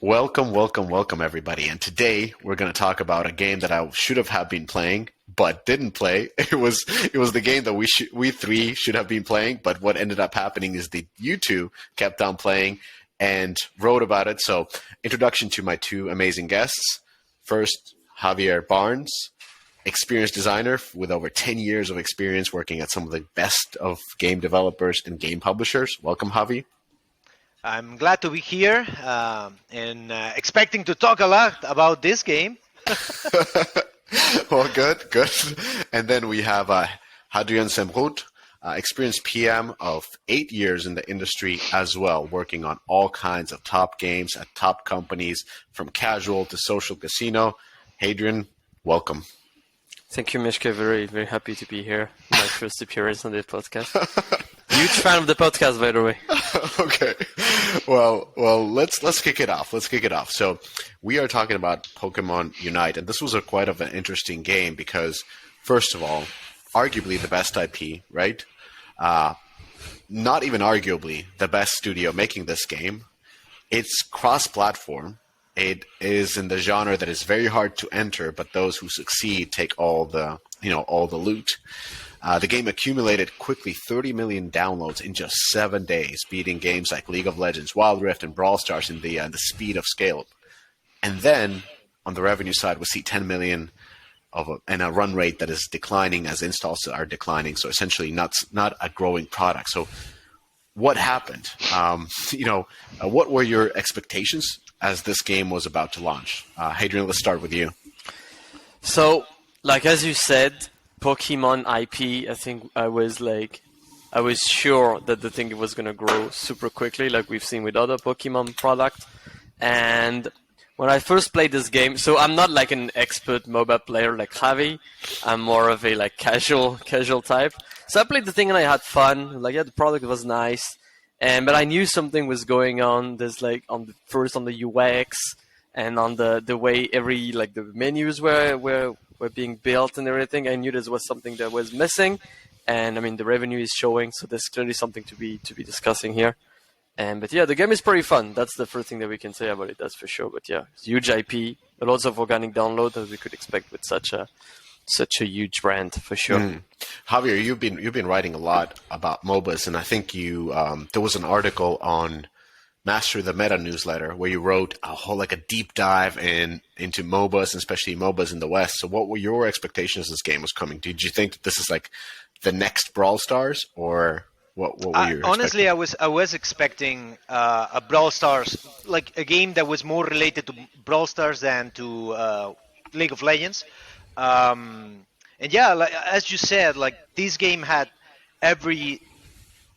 Welcome, everybody. And today we're going to talk about a game that I should have been playing, but didn't play. It was the game that we three should have been playing, but what ended up happening is that you two kept on playing and wrote about it. So, introduction to my two amazing guests. First, Javier Barnes, experienced designer with over 10 years of experience working at some of the best of game developers and game publishers. Welcome, Javi. I'm glad to be here and expecting to talk a lot about this game. Well, good. And then we have Hadrian Semroud, experienced PM of 8 years in the industry as well, working on all kinds of top games at top companies, from casual to social casino. Hadrian, welcome. Thank you, Mishka. Very, very happy to be here. My first appearance on this podcast. Huge fan of the podcast, by the way. Okay. Well, let's kick it off. So we are talking about Pokemon Unite, and this was quite of an interesting game because, first of all, arguably the best IP, right? Not even arguably the best studio making this game. It's cross-platform. It is in the genre that is very hard to enter, but those who succeed take all the loot. The game accumulated quickly 30 million downloads in just 7 days, beating games like League of Legends, Wild Rift, and Brawl Stars in the speed of scale. And then, on the revenue side, we see 10 million and a run rate that is declining as installs are declining. So essentially, not a growing product. So, what happened? What were your expectations as this game was about to launch? Hadrian, let's start with you. So, as you said, Pokemon IP, I think I was sure that the thing was going to grow super quickly, like we've seen with other Pokemon products. And when I first played this game, so I'm not like an expert MOBA player like Javi. I'm more of a casual type. So I played the thing and I had fun. The product was nice. But I knew something was going on. There's on the UX and on the way the menus were being built and everything. I knew this was something that was missing, and I mean the revenue is showing, so there's clearly something to be discussing here. But yeah, the game is pretty fun. That's the first thing that we can say about it. That's for sure. But yeah, it's huge IP, lots of organic download as we could expect with such a huge brand for sure. Javier, you've been writing a lot about MOBAs, and I think you there was an article on Master the Meta newsletter where you wrote a whole a deep dive into MOBAs, and especially MOBAs in the West. So what were your expectations as this game was coming? Did you think that this is the next Brawl Stars, or what were you honestly, I was expecting a Brawl Stars, a game that was more related to Brawl Stars than to League of Legends. And yeah, as you said, this game had every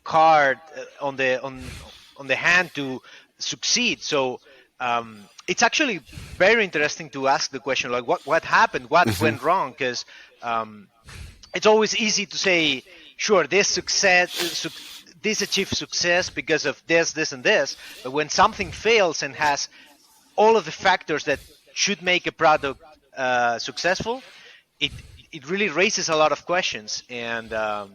card on the hand to succeed. So it's actually very interesting to ask the question, what happened, what went wrong? Because it's always easy to say, sure, this achieved success because of this, and this. But when something fails and has all of the factors that should make a product successful, it really raises a lot of questions. And I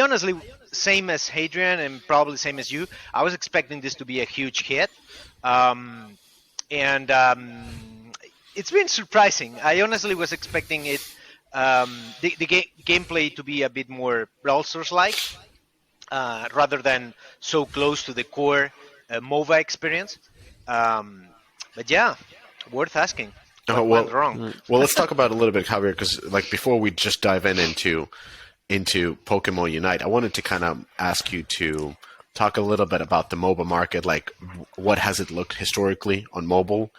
honestly, same as Hadrian and probably same as you, I was expecting this to be a huge hit. It's been surprising. I honestly was expecting it, the gameplay to be a bit more Brawl Stars-like, rather than so close to the core MOBA experience. But yeah, worth asking. What went wrong? Well, let's talk about it a little bit, Javier, because before we just dive into Pokemon Unite, I wanted to kind of ask you to talk a little bit about the MOBA market. What has it looked historically on mobile?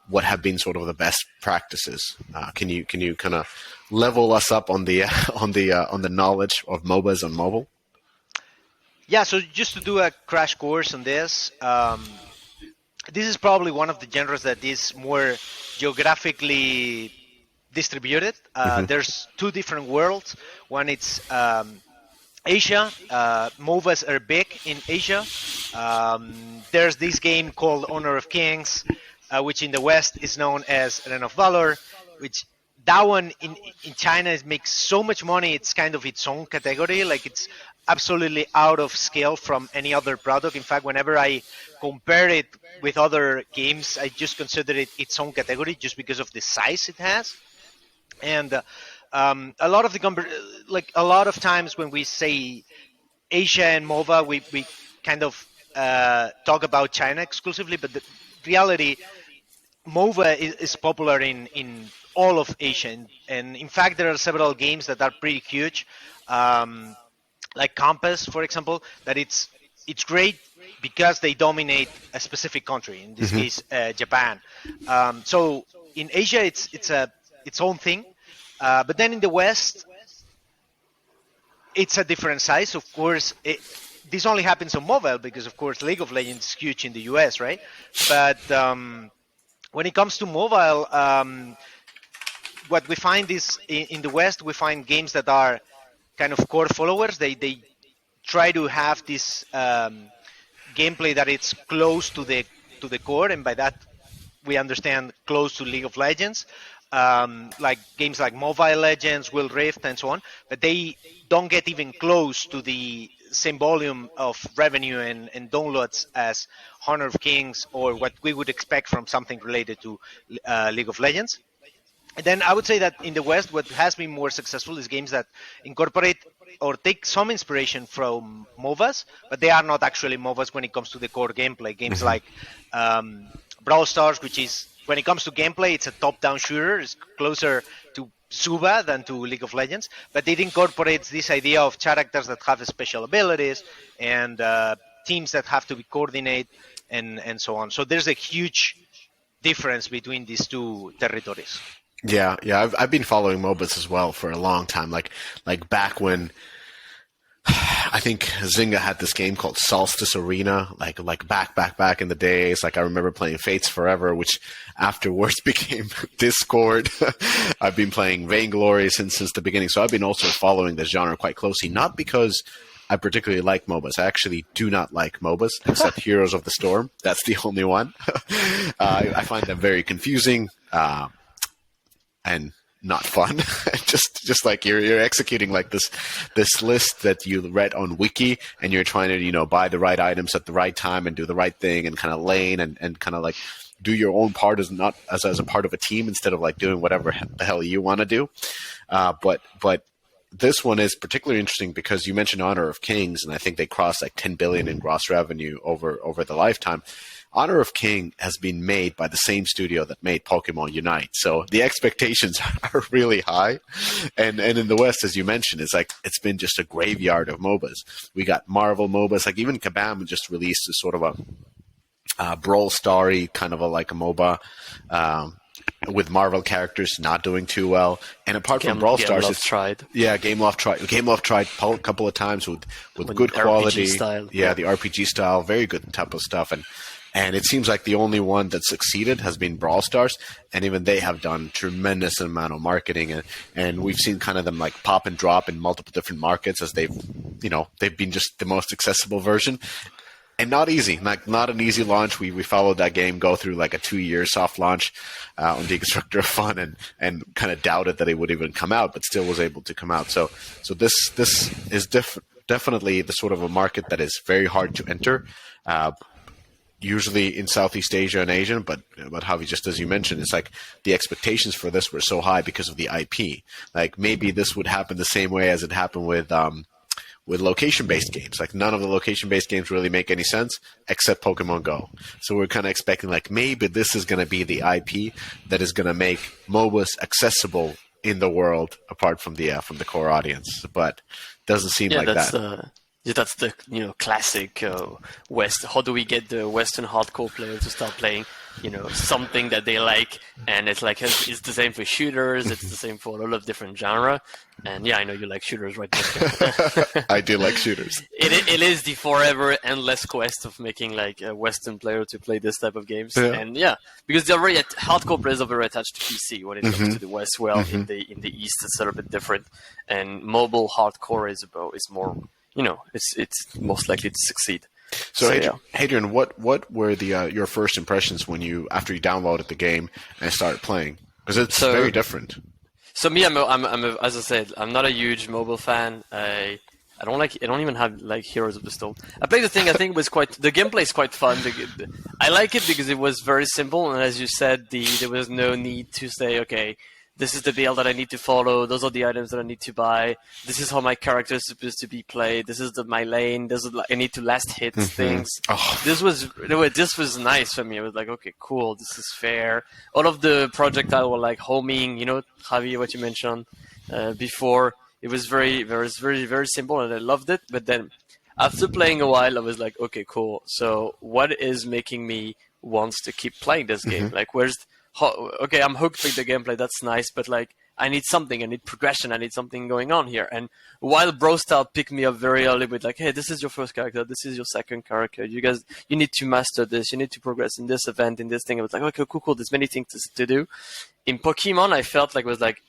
What have been sort of the best practices? Can you kind of level us up on the on the knowledge of MOBAs on mobile? Yeah. So just to do a crash course on this. This is probably one of the genres that is more geographically distributed. There's two different worlds. One, it's Asia. MOBAs are big in Asia. There's this game called Honor of Kings, which in the West is known as Reign of Valor, which that one in China makes so much money. It's kind of its own category. It's absolutely out of scale from any other product. In fact, whenever I compare it with other games, I just consider it its own category just because of the size it has. And a lot of a lot of times when we say Asia and MOBA, we kind of talk about China exclusively, but the reality, MOBA is popular in all of Asia, and in fact, there are several games that are pretty huge, like Compass, for example, that it's great because they dominate a specific country. In this case, Japan. So in Asia, it's its own thing, but then in the West, it's a different size. Of course, this only happens on mobile because, of course, League of Legends is huge in the US, right? But when it comes to mobile, what we find is in the West, we find games that are kind of core followers. They try to have this gameplay that it's close to the core, and by that we understand close to League of Legends, like games like Mobile Legends, Wild Rift, and so on. But they don't get even close to the same volume of revenue and downloads as Honor of Kings or what we would expect from something related to League of Legends. And then I would say that in the West, what has been more successful is games that incorporate or take some inspiration from MOBAs, but they are not actually MOBAs when it comes to the core gameplay. Games like Brawl Stars, which is, when it comes to gameplay, it's a top-down shooter. It's closer to Suba than to League of Legends, but it incorporates this idea of characters that have special abilities and teams that have to be coordinated and so on. So there's a huge difference between these two territories. Yeah, I've been following MOBAs as well for a long time. Like back when I think Zynga had this game called Solstice Arena, like back in the days. Like I remember playing Fates Forever, which afterwards became Discord. I've been playing Vainglory since the beginning, so I've been also following the genre quite closely. Not because I particularly like MOBAs. I actually do not like MOBAs, except Heroes of the Storm. That's the only one. I find them very confusing. And not fun. just like you're executing like this list that you read on Wiki, and you're trying to buy the right items at the right time and do the right thing and kind of lane and kind of like do your own part as a part of a team instead of like doing whatever the hell you want to do. But this one is particularly interesting because you mentioned Honor of Kings, and I think they crossed like 10 billion in gross revenue over the lifetime. Honor of King has been made by the same studio that made Pokemon Unite. So the expectations are really high. And in the West, as you mentioned, it's been just a graveyard of MOBAs. We got Marvel MOBAs, like even Kabam just released a sort of a Brawl Starry kind of like a MOBA, with Marvel characters not doing too well. And apart from Brawl Stars, Gameloft tried a couple of times with good quality. RPG style. Yeah, the RPG style, very good type of stuff. And it seems like the only one that succeeded has been Brawl Stars, and even they have done tremendous amount of marketing, and we've seen kind of them like pop and drop in multiple different markets as they've been just the most accessible version, and not easy, like not an easy launch. We followed that game go through like a 2-year soft launch on Deconstructor of Fun, and kind of doubted that it would even come out, but still was able to come out. So this is definitely the sort of a market that is very hard to enter. Usually in Southeast Asia and Asia, but Javi, just as you mentioned, it's like the expectations for this were so high because of the IP. Like maybe this would happen the same way as it happened with location-based games. Like none of the location-based games really make any sense except Pokemon Go. So we're kind of expecting like maybe this is going to be the IP that is going to make MOBAs accessible in the world apart from the core audience. But doesn't seem like that. That's the classic West. How do we get the Western hardcore player to start playing something that they like? And it's like it's the same for shooters. It's the same for a lot of different genre. And yeah, I know you like shooters, right? I do like shooters. It is the forever endless quest of making like a Western player to play this type of games. Yeah. And yeah, because they're already hardcore players are very attached to PC when it comes to the West. Well, in the East, it's a little bit different. And mobile hardcore is more. It's most likely to succeed. So Hadrian, what were your first impressions after you downloaded the game and started playing? Because it's very different. So me, I'm as I said, I'm not a huge mobile fan. I I don't even have like Heroes of the Storm. I played the thing. I think it was the gameplay is quite fun. I like it because it was very simple, and as you said, there was no need to say, okay, this is the build that I need to follow. Those are the items that I need to buy. This is how my character is supposed to be played. This is my lane. I need to last hit things. Oh. This was nice for me. I was like, okay, cool. This is fair. All of the projectile were like homing. Javier, what you mentioned before. It was very, very, very, very simple, and I loved it. But then, after playing a while, I was like, okay, cool. So, what is making me want to keep playing this game? Like, okay, I'm hooked with the gameplay. That's nice, but like, I need something. I need progression. I need something going on here. And while Bro Style picked me up very early with like, hey, this is your first character. This is your second character. You guys, you need to master this. You need to progress in this event, in this thing. I was like, okay, cool. There's many things to do. In Pokemon, I felt like it was like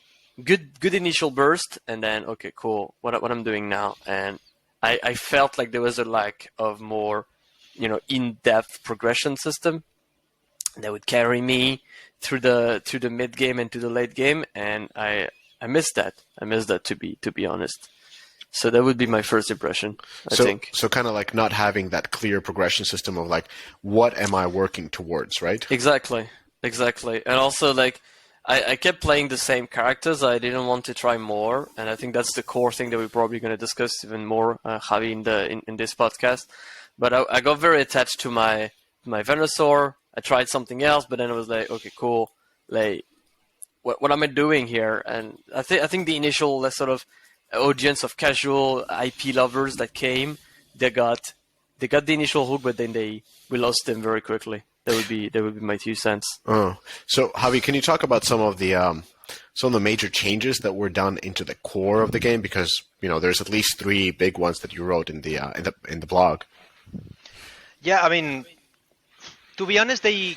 good initial burst, and then okay, cool. What I'm doing now, and I felt like there was a lack of more, in-depth progression system that would carry me through the mid game and to the late game, and I missed that. I missed that, to be honest. So that would be my first impression, I think. So kind of like not having that clear progression system of like, what am I working towards, right? Exactly. And also like, I kept playing the same characters. I didn't want to try more, and I think that's the core thing that we're probably going to discuss even more, Javi, in this podcast. But I got very attached to my Venusaur. I tried something else, but then I was like, okay, cool. Like, what am I doing here? And I think the initial sort of audience of casual IP lovers that came, they got the initial hook, but then we lost them very quickly. That would be my 2 cents. Oh, so Javi, can you talk about some of the major changes that were done into the core of the game? Because there's at least 3 big ones that you wrote in the blog. Yeah, I mean, to be honest, they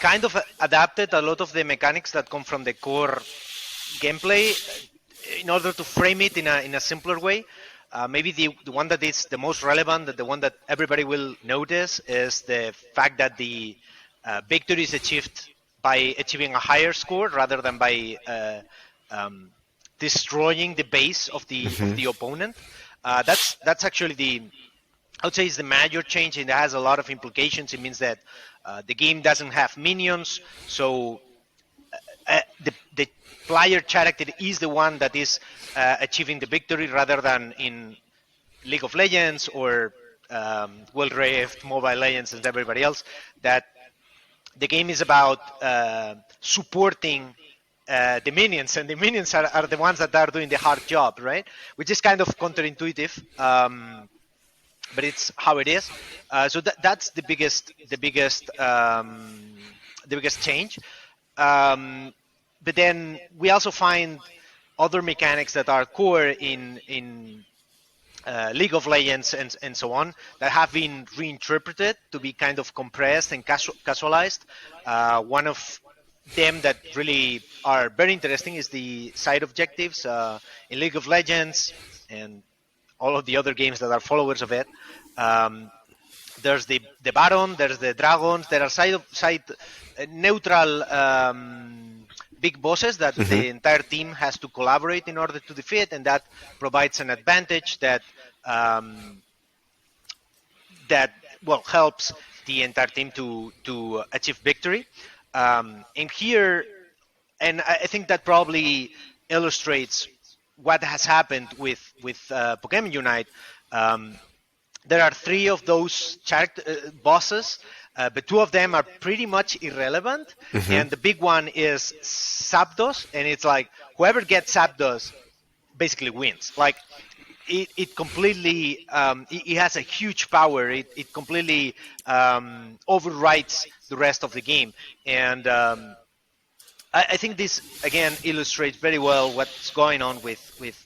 kind of adapted a lot of the mechanics that come from the core gameplay in order to frame it in a simpler way. Maybe the one that is the most relevant, the one that everybody will notice, is the fact that the victory is achieved by achieving a higher score rather than by destroying the base of the opponent. That's actually I would say is the major change, and it has a lot of implications. It means that the game doesn't have minions, so the player character is the one that is achieving the victory, rather than in League of Legends or Wild Rift, Mobile Legends, and everybody else, that the game is about supporting the minions, and the minions are the ones that are doing the hard job, right? Which is kind of counterintuitive. But it's how it is. So that's the biggest change. But then we also find other mechanics that are core in League of Legends and so on, that have been reinterpreted to be kind of compressed and casualized. One of them that really are very interesting is the side objectives in League of Legends and all of the other games that are followers of it. There's the Baron, there's the Dragons, there are side neutral big bosses that the entire team has to collaborate in order to defeat, and that provides an advantage that helps the entire team to achieve victory. And I think that probably illustrates what has happened with Pokemon Unite. There are 3 of those bosses, but 2 of them are pretty much irrelevant, and the big one is Zapdos, and it's like whoever gets Zapdos basically wins. Like it completely, it has a huge power. It completely overrides the rest of the game, and I think this again illustrates very well what's going on with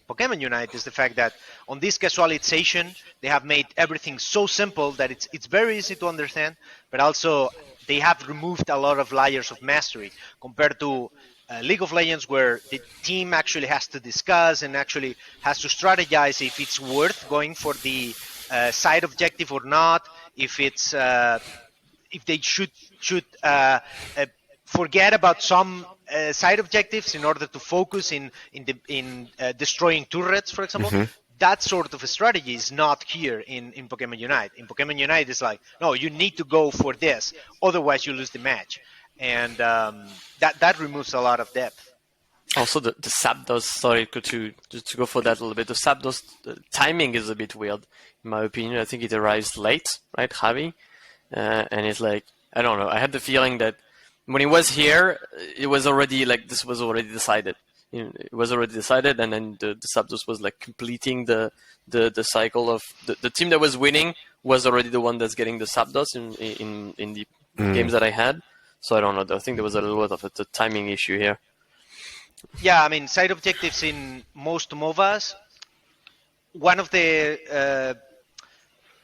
Pokemon Unite, is the fact that on this casualization they have made everything so simple that it's very easy to understand, but also they have removed a lot of layers of mastery compared to League of Legends, where the team actually has to discuss and actually has to strategize if it's worth going for the side objective or not, if they should forget about some side objectives in order to focus in destroying turrets, for example. that sort of a strategy is not here in Pokemon Unite. In Pokemon Unite, it's like, no, you need to go for this, otherwise you lose the match, and that removes a lot of depth. Also, the Zapdos, sorry, to go for that a little bit, the Zapdos timing is a bit weird, in my opinion. I think it arrives late, right, Javi? And it's like, I don't know, I had the feeling that when it was here, it was already, like, this was already decided. It was already decided, and then the Zapdos was, like, completing the cycle of... The team that was winning was already the one that's getting the Zapdos in the games that I had. So I don't know, I think there was a little bit of a timing issue here. Yeah, I mean, side objectives in most MOBAs, one of the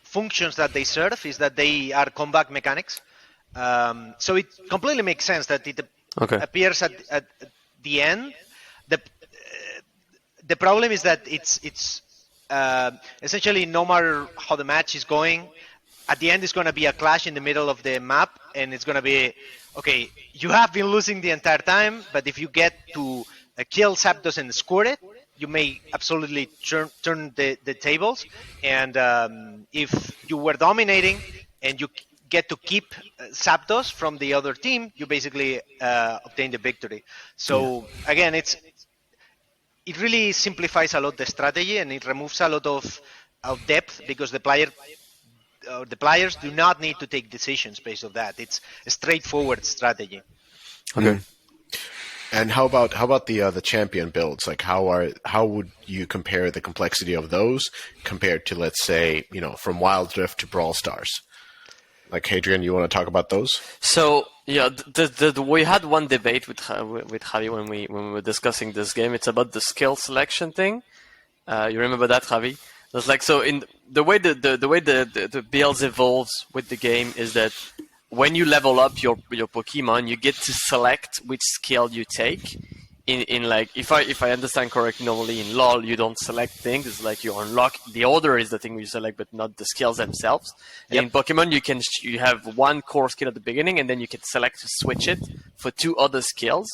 functions that they serve is that they are comeback mechanics. So it completely makes sense that it appears at the end. The problem is that it's essentially, no matter how the match is going, at the end it's going to be a clash in the middle of the map, and it's going to be, okay, you have been losing the entire time, but if you get to kill Zapdos and score it, you may absolutely turn the tables. And if you were dominating and you get to keep Zapdos from the other team, you basically obtain the victory. So again, it really simplifies a lot the strategy, and it removes a lot of depth, because the players do not need to take decisions based on that. It's a straightforward strategy. Okay. And how about the champion builds? Like, how would you compare the complexity of those compared to, let's say, from Wild Rift to Brawl Stars? Like, Hadrian, you want to talk about those? So yeah, we had one debate with Javi when we were discussing this game. It's about the skill selection thing. You remember that, Javi? It's like, so in the way the builds evolves with the game is that when you level up your Pokemon, you get to select which skill you take. In like, if I understand correctly, normally in LoL you don't select things. It's like you unlock, the order is the thing you select, but not the skills themselves. And in Pokemon, you have one core skill at the beginning, and then you can select to switch it for two other skills,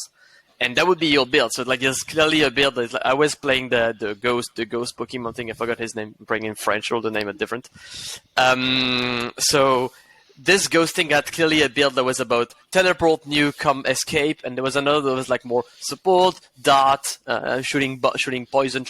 and that would be your build. So like, there's clearly a build. Like, I was playing the ghost Pokemon thing. I forgot his name. I'm bringing French, all the name are different. So this ghost thing had clearly a build that was about teleport, nuke, escape, and there was another that was like more support, dart, shooting poison,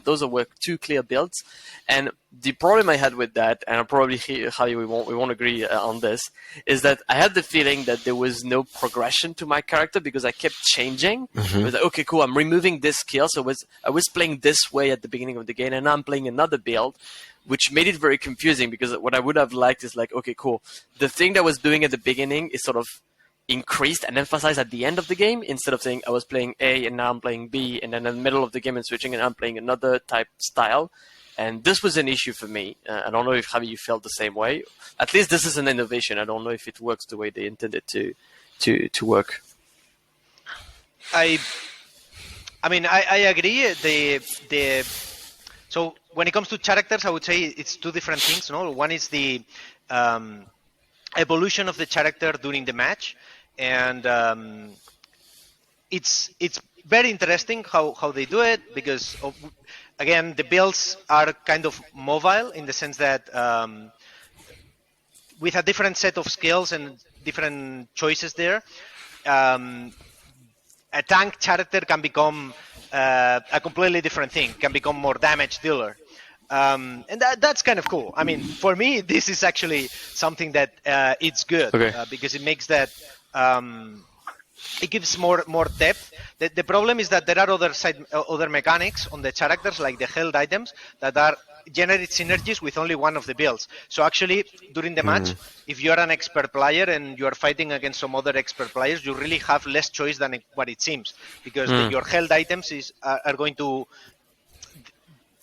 those were two clear builds. And the problem I had with that, and probably Javi, we won't agree on this, is that I had the feeling that there was no progression to my character because I kept changing. It was like, okay, cool, I'm removing this skill, so I was playing this way at the beginning of the game, and now I'm playing another build, which made it very confusing, because what I would have liked is like, okay, cool, the thing that I was doing at the beginning is sort of increased and emphasized at the end of the game, instead of saying I was playing A and now I'm playing B, and then in the middle of the game and switching and I'm playing another type style. And this was an issue for me. I don't know if, Javi, you felt the same way. At least this is an innovation. I don't know if it works the way they intended to work. I mean, I agree. So when it comes to characters, I would say it's two different things. No, one is the evolution of the character during the match, and it's very interesting how they do it, because again, the builds are kind of mobile in the sense that with a different set of skills and different choices there, a tank character can become a completely different thing, can become more damage dealer. And that's kind of cool. I mean, for me, this is actually something that it's good, because it makes that it gives more depth. The problem is that there are other mechanics on the characters, like the held items, that generate synergies with only one of the builds. So actually, during the match, if you are an expert player and you are fighting against some other expert players, you really have less choice than what it seems, because your held items are going to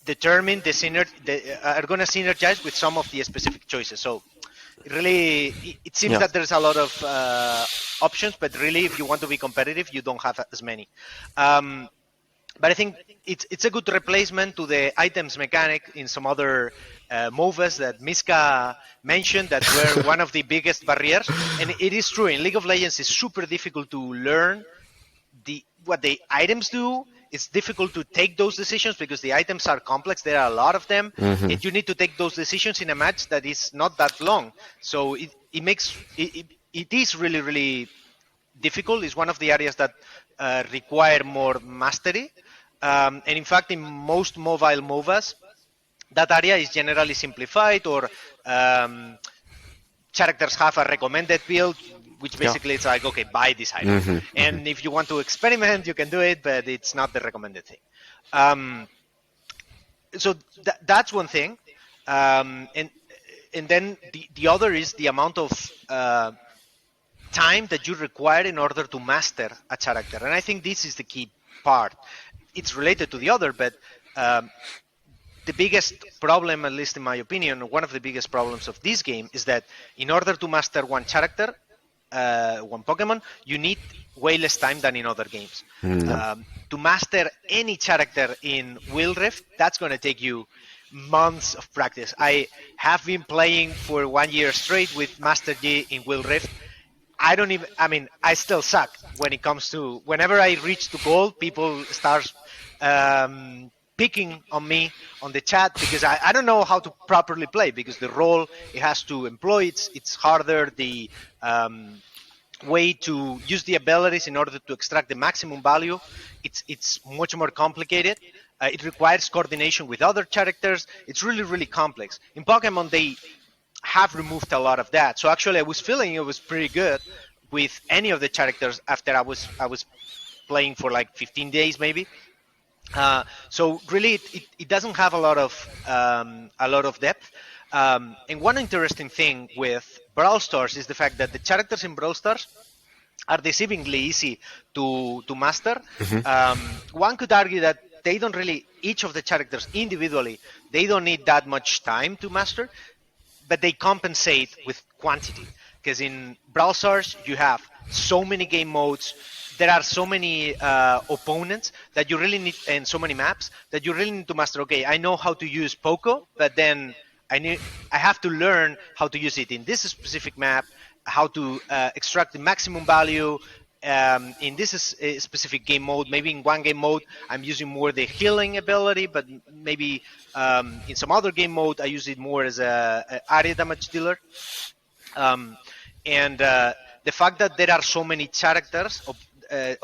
determine are going to synergize with some of the specific choices. So it seems that there's a lot of options, but really, if you want to be competitive, you don't have as many. But I think it's a good replacement to the items mechanic in some other MOBAs that Miska mentioned that were one of the biggest barriers. And it is true, in League of Legends, it's super difficult to learn what the items do, it's difficult to take those decisions because the items are complex. There are a lot of them, and you need to take those decisions in a match that is not that long. So it is really difficult. It's one of the areas that require more mastery. And in fact, in most mobile MOBAs, that area is generally simplified, or characters have a recommended build, which basically it's like, okay, buy this item. And if you want to experiment, you can do it, but it's not the recommended thing. So that's one thing. And then the other is the amount of time that you require in order to master a character. And I think this is the key part. It's related to the other, but the biggest problem, at least in my opinion, one of the biggest problems of this game is that in order to master one character, one Pokemon, you need way less time than in other games. To master any character in Will Rift, that's going to take you months of practice. I have been playing for 1 year straight with Master Yi in Will Rift. I still suck when it comes to, whenever I reach to gold, people start picking on me on the chat because I don't know how to properly play, because the role it has to employ, it's harder, the way to use the abilities in order to extract the maximum value, it's much more complicated. It requires coordination with other characters. It's really complex. In Pokemon, they have removed a lot of that. So actually, I was feeling it was pretty good with any of the characters after I was playing for like 15 days maybe. So really, it doesn't have a lot of depth. And one interesting thing with Brawl Stars is the fact that the characters in Brawl Stars are deceivingly easy to master. One could argue that they don't really, each of the characters individually, they don't need that much time to master, but they compensate with quantity. Because in Brawl Stars, you have so many game modes, there are so many opponents that you really need, and so many maps that you really need to master. Okay, I know how to use Poco, but then I have to learn how to use it in this specific map, how to extract the maximum value in this specific game mode. Maybe in one game mode I'm using more the healing ability, but maybe in some other game mode I use it more as a area damage dealer. And the fact that there are so many characters, that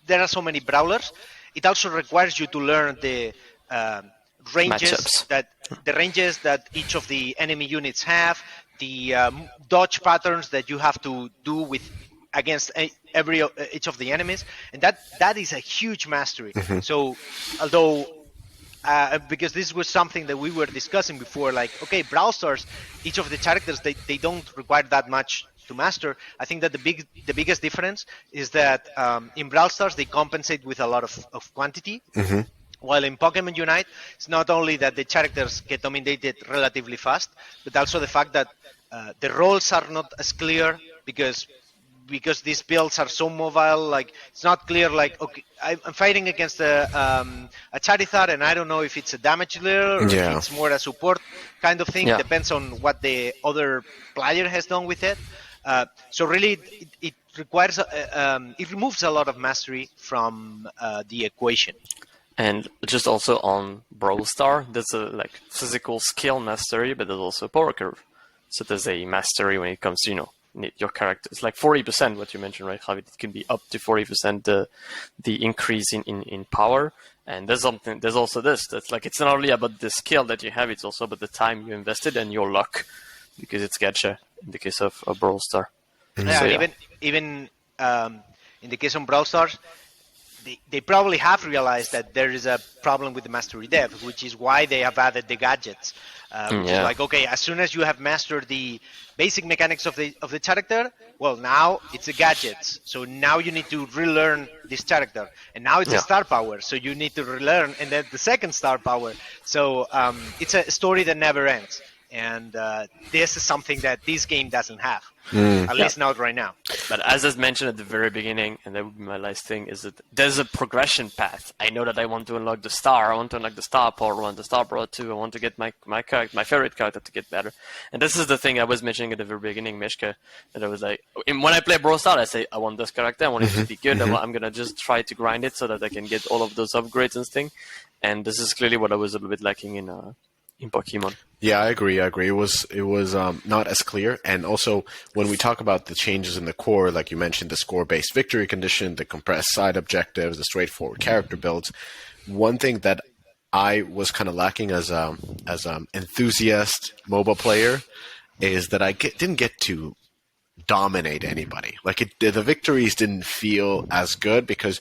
there are so many brawlers, it also requires you to learn the ranges that each of the enemy units have, the dodge patterns that you have to do with against each of the enemies, and that is a huge mastery. So although because this was something that we were discussing before, like, okay, Brawl Stars, each of the characters, they don't require that much to master. I think that the biggest difference is that in Brawl Stars they compensate with a lot of quantity. While in Pokemon Unite, it's not only that the characters get dominated relatively fast, but also the fact that the roles are not as clear because these builds are so mobile. Like, it's not clear, like, okay, I'm fighting against a Charizard, and I don't know if it's a damage dealer or if it's more a support kind of thing. It depends on what the other player has done with it. So really, it requires it removes a lot of mastery from the equation. And just also on Brawl Star, there's a physical skill mastery, but there's also a power curve. So there's a mastery when it comes to, your character. It's like 40% what you mentioned, right, Javier? It can be up to 40% the increase in power. And there's also this. That's like, it's not only about the skill that you have, it's also about the time you invested and your luck, because it's gacha in the case of Brawl Star. Even in the case of Brawl Stars, they probably have realized that there is a problem with the mastery depth, which is why they have added the gadgets. Which is like, okay, as soon as you have mastered the basic mechanics of the character, well, now it's the gadgets. So now you need to relearn this character, and now it's a star power. So you need to relearn, and then the second star power. So it's a story that never ends. and this is something that this game doesn't have, at least not right now. But as I mentioned at the very beginning, and that would be my last thing, is that there's a progression path. I know that I want to unlock the star, I want to unlock the star power 1, the star power 2, I want to get my favorite character to get better. And this is the thing I was mentioning at the very beginning, Mishka, that I was like, when I play Brawl Stars, I say, I want this character, I want it to be good, I'm going to just try to grind it so that I can get all of those upgrades and things. And this is clearly what I was a little bit lacking in Pokemon. Yeah, I agree. It was not as clear. And also, when we talk about the changes in the core, like you mentioned, the score-based victory condition, the compressed side objectives, the straightforward character builds, one thing that I was kind of lacking as enthusiast MOBA player is that I didn't get to dominate anybody. Like the victories didn't feel as good because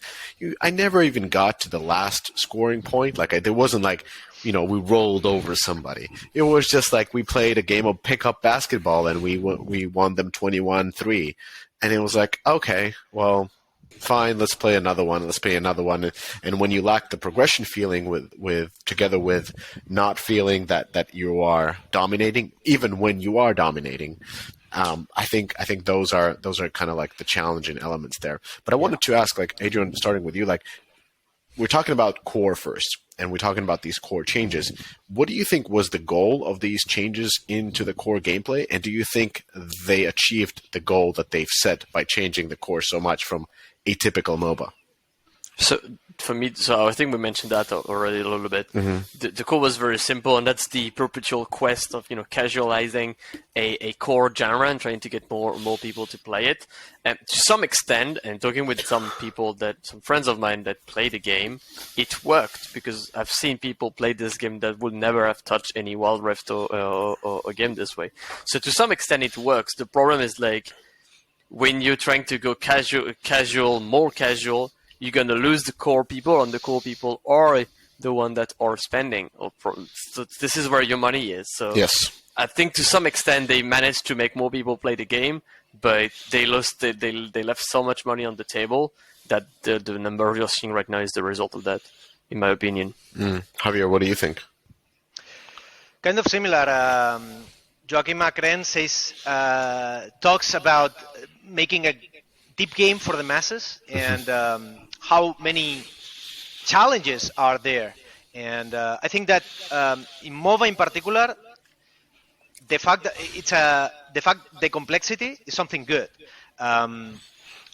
I never even got to the last scoring point. Like there wasn't like, we rolled over somebody. It was just like we played a game of pickup basketball and we won them 21-3. And it was like, okay, well, fine, let's play another one. And when you lack the progression feeling together with not feeling that you are dominating, even when you are dominating, I think those are kind of like the challenging elements there. But I wanted to ask, like, Hadrian, starting with you, like, we're talking about core first, and we're talking about these core changes. What do you think was the goal of these changes into the core gameplay? And do you think they achieved the goal that they've set by changing the core so much from a typical MOBA? So for me, I think we mentioned that already a little bit. The core was very simple, and that's the perpetual quest of casualizing a core genre and trying to get more people to play it. And to some extent, and talking with some friends of mine that play the game, it worked because I've seen people play this game that would never have touched any Wild Rift or a game this way. So to some extent, it works. The problem is like when you're trying to go more casual. You're going to lose the core people, and the core people are the one that are spending. So this is where your money is. So yes. I think to some extent they managed to make more people play the game, but they left so much money on the table that the number you're seeing right now is the result of that, in my opinion. Javier, what do you think? Kind of similar. Joaquim Macren talks about making a deep game for the masses and how many challenges are there. And I think that in MOBA in particular, the fact that the complexity is something good.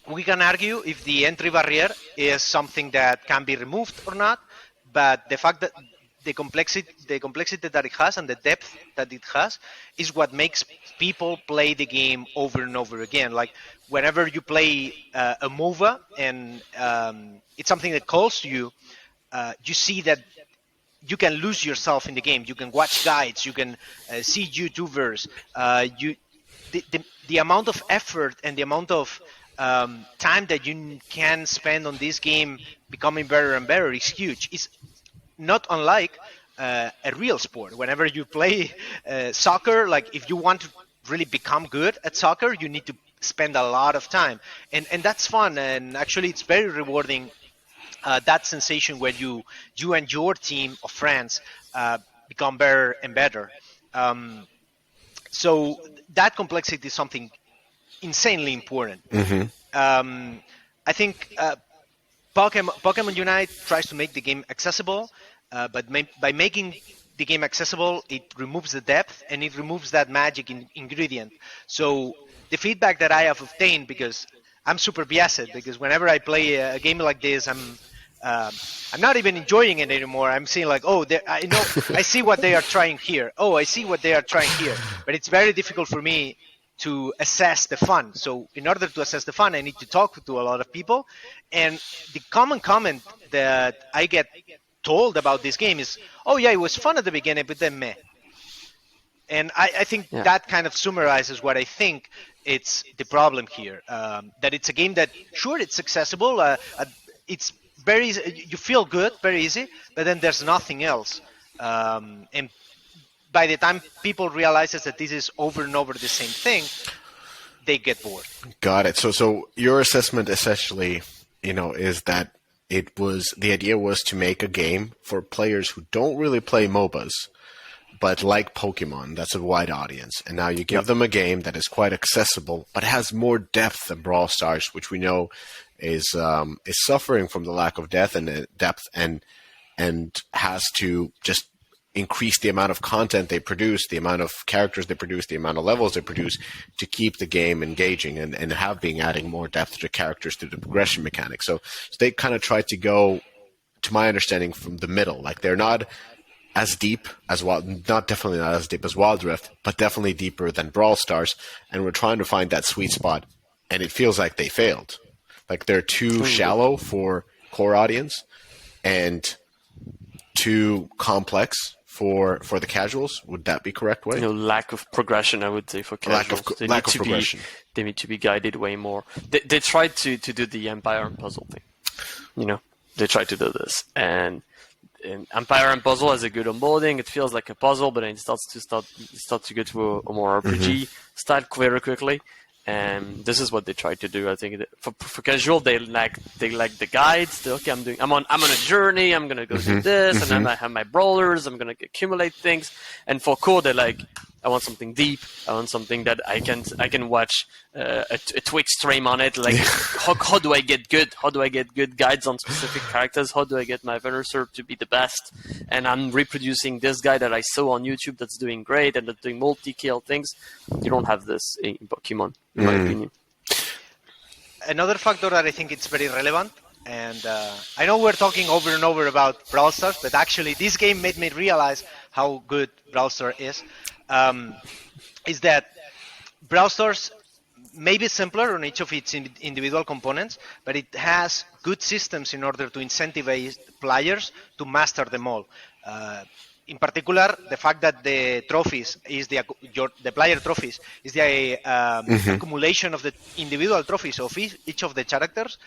We can argue if the entry barrier is something that can be removed or not, but the fact that the complexity that it has and the depth that it has is what makes people play the game over and over again. Like whenever you play a MOBA and it's something that calls to you, you see that you can lose yourself in the game. You can watch guides. You can see YouTubers. The amount of effort and the amount of time that you can spend on this game becoming better and better is huge. It's not unlike a real sport. Whenever you play soccer, like if you want to really become good at soccer, you need to spend a lot of time. And that's fun. And actually, it's very rewarding. That sensation where you and your team of friends become better and better. So that complexity is something insanely important. I think Pokemon Unite tries to make the game accessible, but by making the game accessible, it removes the depth and it removes that magic ingredient. So the feedback that I have obtained, because I'm super biased, because whenever I play a game like this, I'm not even enjoying it anymore. I'm seeing like, I see what they are trying here. Oh, I see what they are trying here. But it's very difficult for me to assess the fun. So in order to assess the fun, I need to talk to a lot of people. And the common comment that I get told about this game is, oh yeah, it was fun at the beginning, but then meh. And I think that kind of summarizes what I think it's the problem here. That it's a game that, sure, it's accessible. It's very easy. You feel good, very easy, but then there's nothing else. And by the time people realizes that this is over and over the same thing, they get bored. Got it. So your assessment essentially, is that the idea was to make a game for players who don't really play MOBAs, but like Pokemon, that's a wide audience. And now you give them a game that is quite accessible, but has more depth than Brawl Stars, which we know is suffering from the lack of depth and has to just increase the amount of content they produce, the amount of characters they produce, the amount of levels they produce to keep the game engaging and have been adding more depth to characters through the progression mechanics. So they kind of tried to go, to my understanding, from the middle. Like they're not as deep as definitely not as deep as Wild Rift, but definitely deeper than Brawl Stars. And we're trying to find that sweet spot, and it feels like they failed. Like they're too shallow for core audience and too complex for the casuals. Would that be correct way? Lack of progression, I would say, for casuals. Lack of progression. They need to be guided way more. They tried to do the Empire and Puzzle thing. They tried to do this, and Empire and Puzzle has a good onboarding. It feels like a puzzle, but then it starts to go to a more RPG style very quickly. And this is what they tried to do. I think for casual, they like the guides. Okay, I'm on a journey. I'm gonna go do this, and then I have my brawlers. I'm gonna accumulate things. And for core, they're like, I want something deep. I want something that I can watch a Twitch stream on it. Like, how do I get good? How do I get good guides on specific characters? How do I get my Venusaur to be the best? And I'm reproducing this guy that I saw on YouTube that's doing great and that's doing multi-kill things. You don't have this in Pokemon, in my opinion. Another factor that I think it's very relevant, and I know we're talking over and over about Brawl Stars, but actually this game made me realize how good Brawl Stars is that Brawl Stars may be simpler on each of its individual components, but it has good systems in order to incentivize players to master them all. In particular, the fact that the trophies is the player trophies is the accumulation of the individual trophies of each of the characters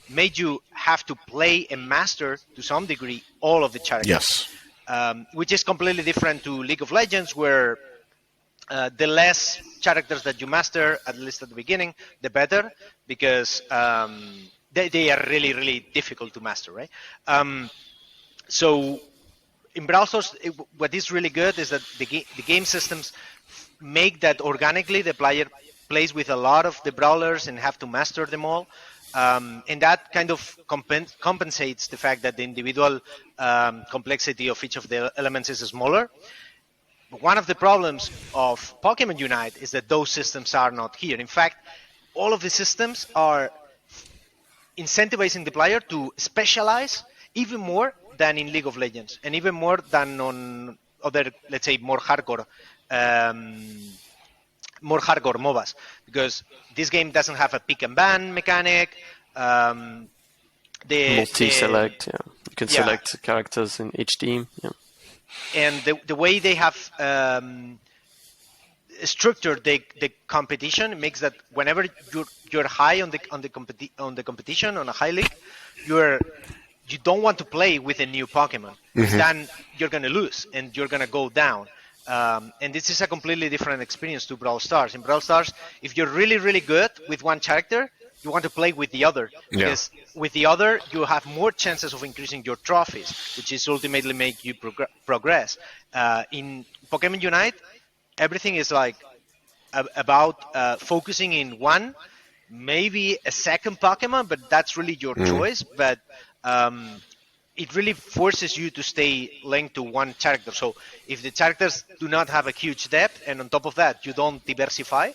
made you have to play and master to some degree all of the characters. Yes. Which is completely different to League of Legends, where the less characters that you master, at least at the beginning, the better, because they are really, really difficult to master, right? So in Brawl Stars, what is really good is that the game systems make that organically the player plays with a lot of the brawlers and have to master them all. And that kind of compensates the fact that the individual complexity of each of the elements is smaller. But one of the problems of Pokemon Unite is that those systems are not here. In fact, all of the systems are incentivizing the player to specialize even more than in League of Legends, and even more than on other, let's say, more hardcore MOBAs, because this game doesn't have a pick and ban mechanic. Multi-select, you can select characters in each team. Yeah. And the way they have structured the competition makes that whenever you're high on the competition on a high league, you don't want to play with a new Pokemon. Then you're going to lose and you're going to go down. And this is a completely different experience to Brawl Stars. In Brawl Stars, if you're really, really good with one character, you want to play with the other. Because with the other, you have more chances of increasing your trophies, which is ultimately make you progress. In Pokemon Unite, everything is like about focusing in one, maybe a second Pokemon, but that's really your choice. But it really forces you to stay linked to one character. So if the characters do not have a huge depth, and on top of that, you don't diversify,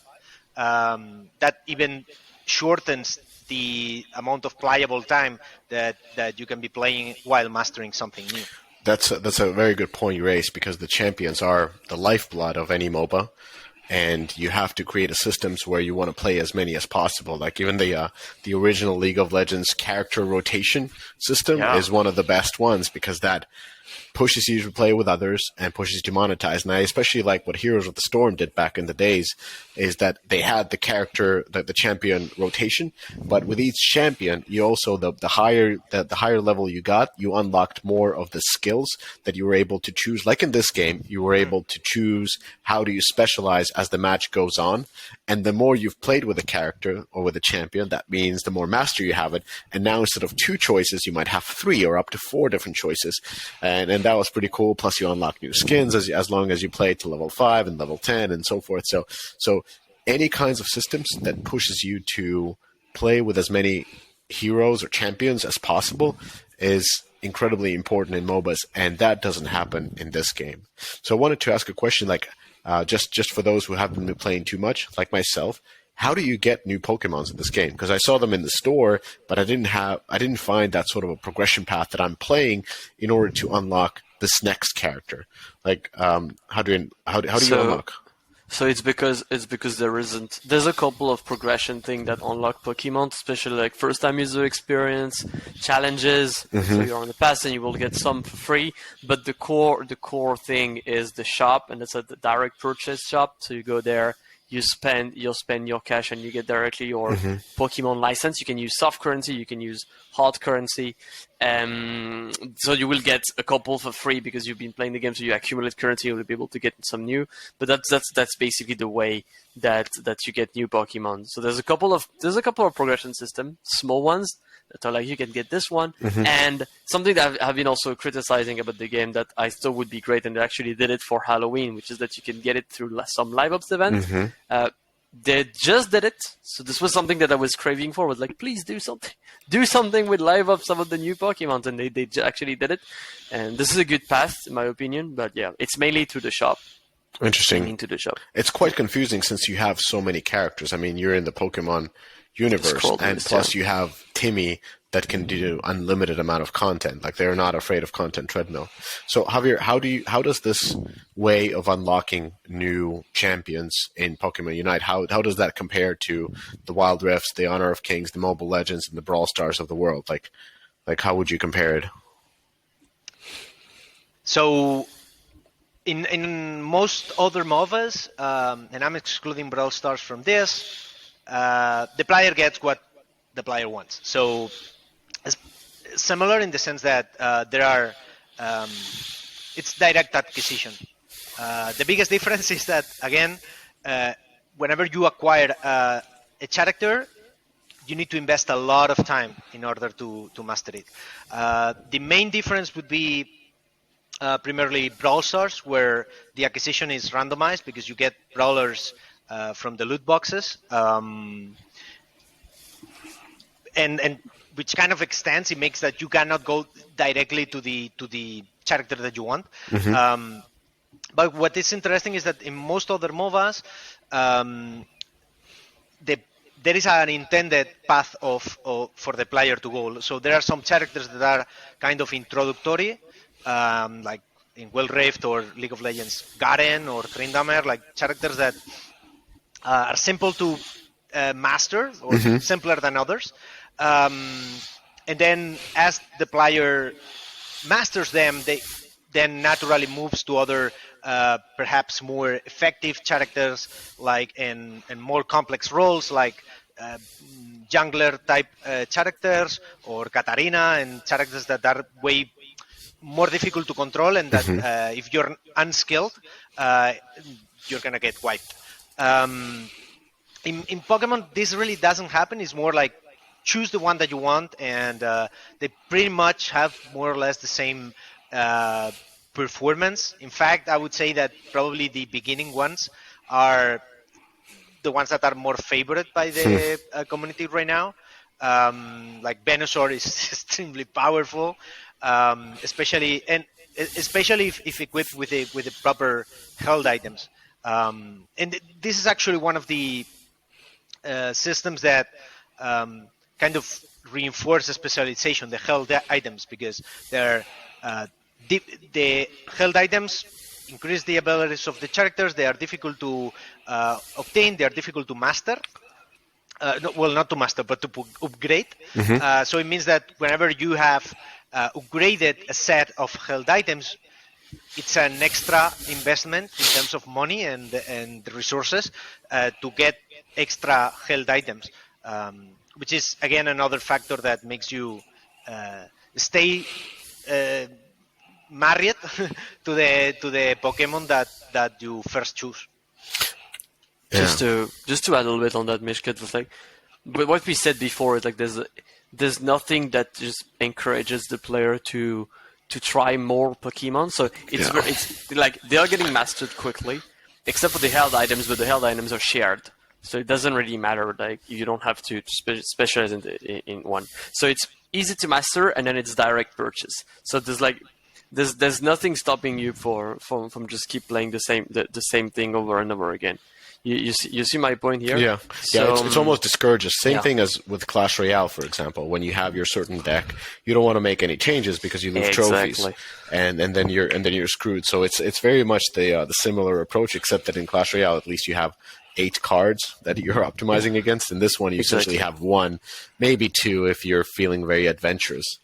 that even shortens the amount of playable time that you can be playing while mastering something new. That's a very good point you raised, because the champions are the lifeblood of any MOBA. And you have to create a systems where you want to play as many as possible. Like even the original League of Legends character rotation system is one of the best ones, because that pushes you to play with others and pushes you to monetize. And I especially like what Heroes of the Storm did back in the days, is that they had the character, the champion rotation, but with each champion, you also, the higher level you got, you unlocked more of the skills that you were able to choose. Like in this game, you were able to choose how do you specialize as the match goes on. And the more you've played with a character or with a champion, that means the more mastery you have it. And now instead of 2 choices, you might have 3 or up to 4 different choices. And and that was pretty cool. Plus, you unlock new skins as long as you play to level 5 and level 10 and so forth. So any kinds of systems that pushes you to play with as many heroes or champions as possible is incredibly important in MOBAs, and that doesn't happen in this game. So I wanted to ask a question, like just for those who haven't been playing too much, like myself. How do you get new Pokemons in this game? Because I saw them in the store, but I didn't find that sort of a progression path that I'm playing in order to unlock this next character. Like, Hadrian, how do you unlock? So it's because there's a couple of progression things that unlock Pokemon, especially like first time user experience, challenges. So you're on the pass and you will get some for free. But the core thing is the shop, and it's a direct purchase shop. So you go there, you'll spend your cash, and you get directly your Pokemon license. You can use soft currency, you can use hard currency. So you will get a couple for free because you've been playing the game, so you accumulate currency, you'll be able to get some new. But that's basically the way that you get new Pokemon. So there's a couple of progression systems, small ones that are like you can get this one, and something that I've been also criticizing about the game that I thought would be great, and they actually did it for Halloween, which is that you can get it through some live ops event. They just did it, so this was something that I was craving for. Was like, please do something with live up some of the new Pokemon, and they actually did it. And this is a good path, in my opinion. But yeah, it's mainly through the shop. Interesting. Into the shop. It's quite confusing since you have so many characters. I mean, you're in the Pokemon universe, and plus you have Timmy that can do unlimited amount of content. Like, they're not afraid of content treadmill. So Javier, how does this way of unlocking new champions in Pokemon Unite, how does that compare to the Wild Rifts, the Honor of Kings, the Mobile Legends, and the Brawl Stars of the world? Like how would you compare it? So in most other MOBAs, and I'm excluding Brawl Stars from this, the player gets what the player wants. So it's similar in the sense that there are it's direct acquisition. The biggest difference is that, again, whenever you acquire a character, you need to invest a lot of time in order to master it. The main difference would be primarily Brawl Stars, where the acquisition is randomized because you get brawlers from the loot boxes, and which kind of extends. It makes that you cannot go directly to the character that you want. But what is interesting is that in most other MOBAs, there is an intended path for the player to go. So there are some characters that are kind of introductory, like in Wild Rift or League of Legends, Garen or Tryndamere, like characters that are simple to master or simpler than others. And then as the player masters them, they then naturally moves to other perhaps more effective characters, like and more complex roles like jungler type characters or Katarina, and characters that are way more difficult to control, and that if you're unskilled, you're gonna get wiped. In Pokemon, this really doesn't happen. It's more like choose the one that you want, and they pretty much have more or less the same performance. In fact, I would say that probably the beginning ones are the ones that are more favored by the community right now. Like Venusaur is extremely powerful, especially if equipped with the proper held items. And this is actually one of the systems that kind of reinforce the specialization, the held items, because they're the held items increase the abilities of the characters. They are difficult to obtain. They are difficult to master. Not to master, but to upgrade. So it means that whenever you have upgraded a set of held items, it's an extra investment in terms of money and resources to get extra held items, which is again another factor that makes you stay married to the Pokemon that you first choose. Yeah. Just to add a little bit on that, Mishka, was like, but what we said before is like there's nothing that just encourages the player to to try more Pokemon. So it's like they are getting mastered quickly, except for the held items, but the held items are shared. So it doesn't really matter. Like you don't have to specialize in one. So it's easy to master, and then it's direct purchase. So there's nothing stopping you from just keep playing the same thing over and over again. You see my point here? Yeah. So, It's almost discourages. Same thing as with Clash Royale, for example. When you have your certain deck, you don't want to make any changes because you lose trophies, and then you're screwed. So it's very much the similar approach, except that in Clash Royale, at least you have 8 cards that you're optimizing against. In this one, you essentially have 1, maybe 2 if you're feeling very adventurous.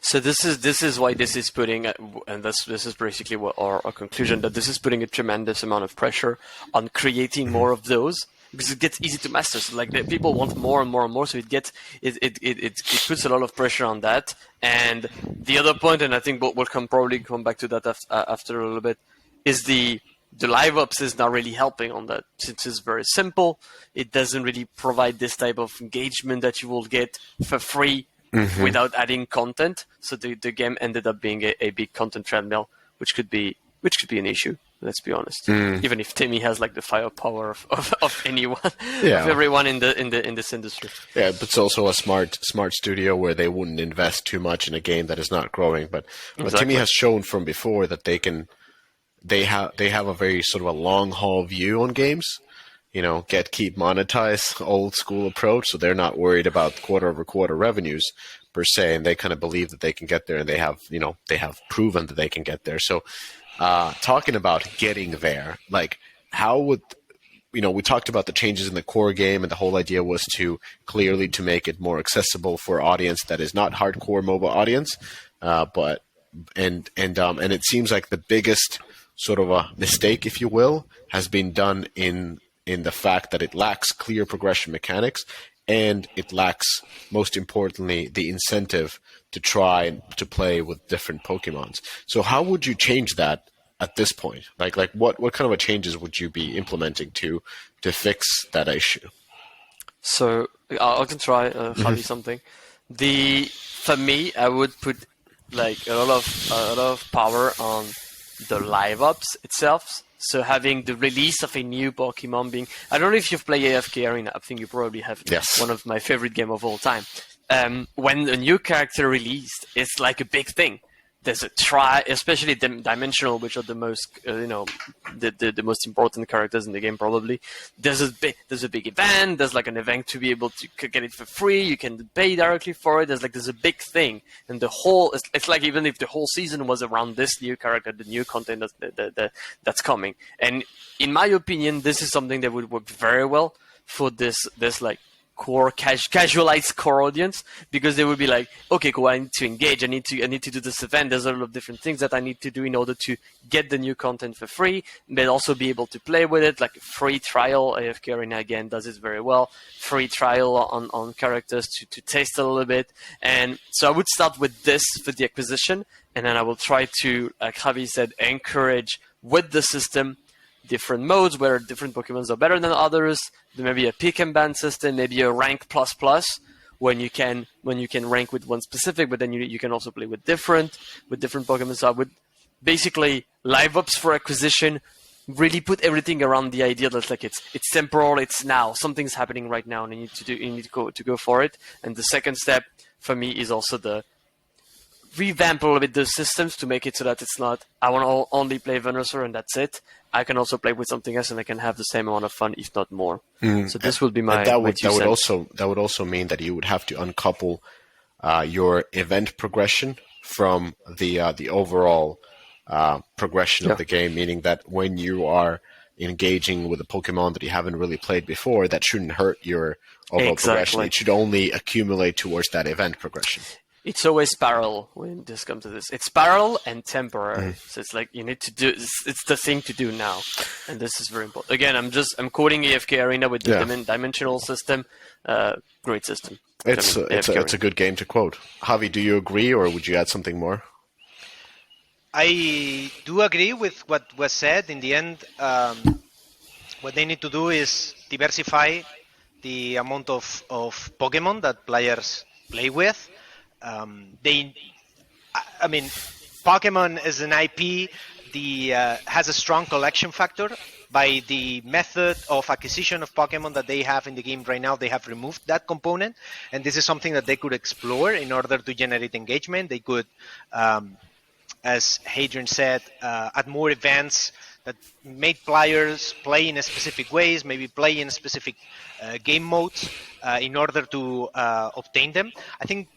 So this is why this is putting, and this is basically what our conclusion, that this is putting a tremendous amount of pressure on creating more of those, because it gets easy to master. So like people want more and more and more, so it puts a lot of pressure on that. And the other point, and I think we'll probably come back to that after a little bit, is the live ops is not really helping on that, since it's very simple. It doesn't really provide this type of engagement that you will get for free. Without adding content, so the game ended up being a big content treadmill, which could be an issue. Let's be honest. Even if Timmy has like the firepower of anyone, of everyone in this industry. Yeah, but it's also a smart studio where they wouldn't invest too much in a game that is not growing. But Timmy has shown from before that they have a very sort of a long haul view on games. You know, keep, monetize, old school approach. So they're not worried about quarter-over-quarter revenues per se, and they kind of believe that they can get there, and they have proven that they can get there. So, talking about getting there, like how would we talked about the changes in the core game, and the whole idea was to make it more accessible for audience that is not hardcore MOBA audience, and it seems like the biggest sort of a mistake, if you will, has been done in the fact that it lacks clear progression mechanics, and it lacks, most importantly, the incentive to try to play with different Pokemons. So how would you change that at this point? Like what kind of a changes would you be implementing to fix that issue? So I can try Javi something. For me, I would put like a lot of power on the live ops itself. So having the release of a new Pokemon being, I don't know if you've played AFK Arena. I think you probably have. Yes. One of my favorite game of all time. When a new character released, it's like a big thing. There's a especially dimensional, which are the most, the most important characters in the game probably. There's a big event. There's like an event to be able to get it for free. You can pay directly for it. There's a big thing, and it's like even if the whole season was around this new character, the new content that's coming. And in my opinion, this is something that would work very well for this like core casualized core audience, because they would be like, okay, cool, I need to engage, I need to do this event, there's a lot of different things that I need to do in order to get the new content for free, but also be able to play with it, like free trial. AFK Arena again does it very well, free trial on characters to taste a little bit. And so I would start with this for the acquisition, and then I will try to, like Javi said, encourage with the system different modes where different Pokemons are better than others. There may be a pick and ban system, maybe a rank plus when you can rank with one specific, but then you can also play with different Pokemon. So I would basically live ops for acquisition, really put everything around the idea that like it's temporal, it's now, something's happening right now, and you need to go for it. And the second step for me is also the revamp a little bit the systems to make it so that it's not, I want to only play Venusaur and that's it. I can also play with something else, and I can have the same amount of fun, if not more. So this would be my that would also mean that you would have to uncouple your event progression from the overall progression of the game. Meaning that when you are engaging with a Pokemon that you haven't really played before, that shouldn't hurt your overall progression. It should only accumulate towards that event progression. It's always parallel when this comes to this. It's parallel and temporary. So it's like you need to do. It's the thing to do now, and this is very important. Again, I'm quoting AFK Arena with the dimensional system. Great system. It's a good game to quote. Javi, do you agree, or would you add something more? I do agree with what was said. In the end, what they need to do is diversify the amount of Pokemon that players play with. Pokemon as an IP has a strong collection factor. By the method of acquisition of Pokemon that they have in the game right now, they have removed that component, and this is something that they could explore in order to generate engagement. They could, as Hadrian said, add more events that made players play in a specific ways, maybe play in specific game modes in order to obtain them. I think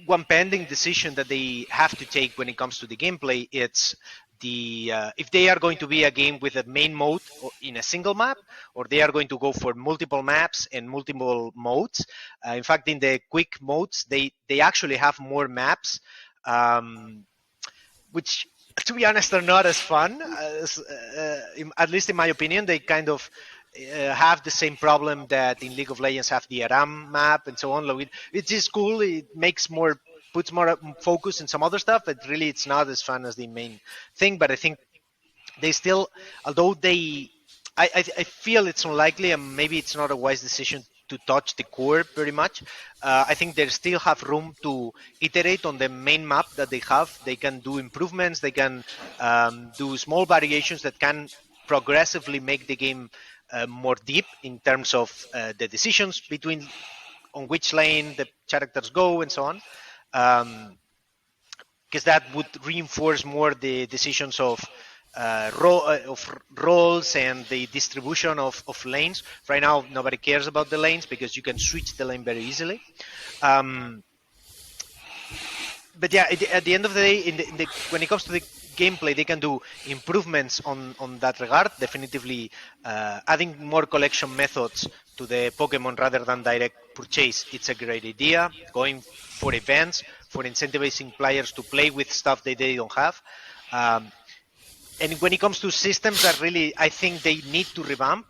one pending decision that they have to take when it comes to the gameplay, it's if they are going to be a game with a main mode in a single map, or they are going to go for multiple maps and multiple modes. In fact, in the quick modes, they actually have more maps, which, to be honest, are not as fun. At least in my opinion, they kind of have the same problem that in League of Legends have the Aram map and so on. It is cool. It puts more focus in some other stuff, but really it's not as fun as the main thing. But I think they still, although I feel it's unlikely, and maybe it's not a wise decision to touch the core very much. I think they still have room to iterate on the main map that they have. They can do improvements. They can do small variations that can progressively make the game more deep in terms of the decisions between on which lane the characters go and so on. Because that would reinforce more the decisions of roles and the distribution of lanes. Right now, nobody cares about the lanes because you can switch the lane very easily. But yeah, at the end of the day, when it comes to the gameplay, they can do improvements on that regard. Definitely adding more collection methods to the Pokemon rather than direct purchase, it's a great idea. Going for events, for incentivizing players to play with stuff that they don't have. And when it comes to systems that really, I think they need to revamp,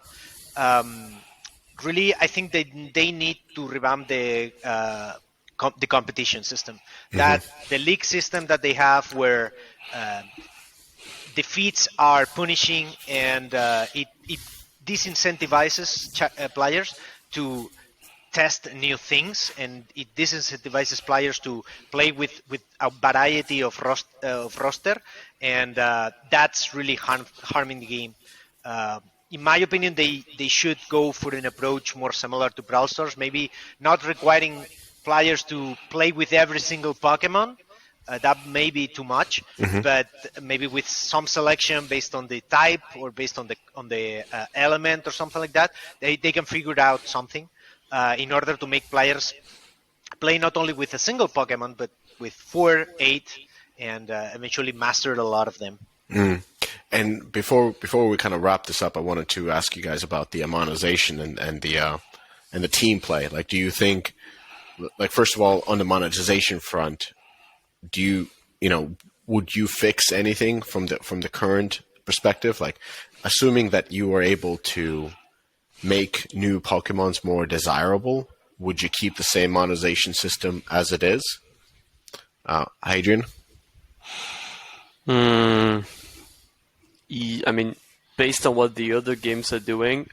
really, I think they need to revamp the competition system. That the league system that they have where defeats are punishing and it disincentivizes players to test new things, and it disincentivizes players to play with a variety of roster, and that's really harming the game. In my opinion, they should go for an approach more similar to Brawl Stars, maybe not requiring players to play with every single Pokemon. That may be too much, but maybe with some selection based on the type or based on the element or something like that, they can figure out something in order to make players play not only with a single Pokemon, but with 4, 8, and eventually master a lot of them. And before we kind of wrap this up, I wanted to ask you guys about the monetization and the team play. Like, do you think, like, first of all, on the monetization front, would you fix anything from the current perspective? Like, assuming that you are able to make new Pokemons more desirable, would you keep the same monetization system as it is? Hadrian? I mean, based on what the other games are doing,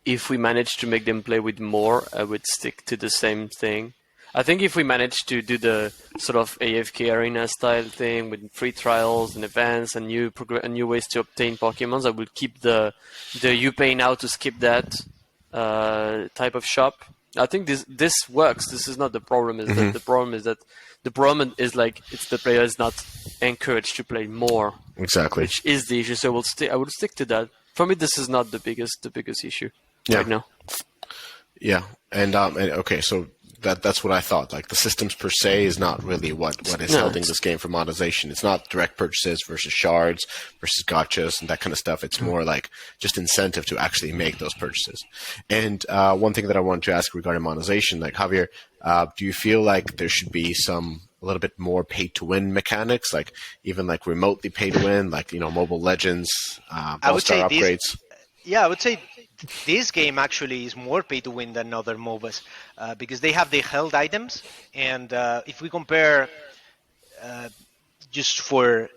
if we manage to make them play with more, I would stick to the same thing. I think if we manage to do the sort of AFK arena style thing with free trials and events and new ways to obtain Pokemons, I would keep the you pay now to skip that type of shop. I think this works. This is not the problem. The problem is like it's the player is not encouraged to play more. Exactly. Which is the issue. So I would stick to that. For me, this is not the biggest issue right now. Yeah, and okay, so that's what I thought. Like, the systems per se is not really what is holding this game for monetization. It's not direct purchases versus shards versus gotchas and that kind of stuff. It's more like just incentive to actually make those purchases. And one thing that I wanted to ask regarding monetization, like, Javier, do you feel like there should be a little bit more pay-to-win mechanics, like even like remotely pay-to-win, like, Mobile Legends, All-Star upgrades? I would say this game actually is more pay-to-win than other MOBAs because they have the held items, and if we compare, just for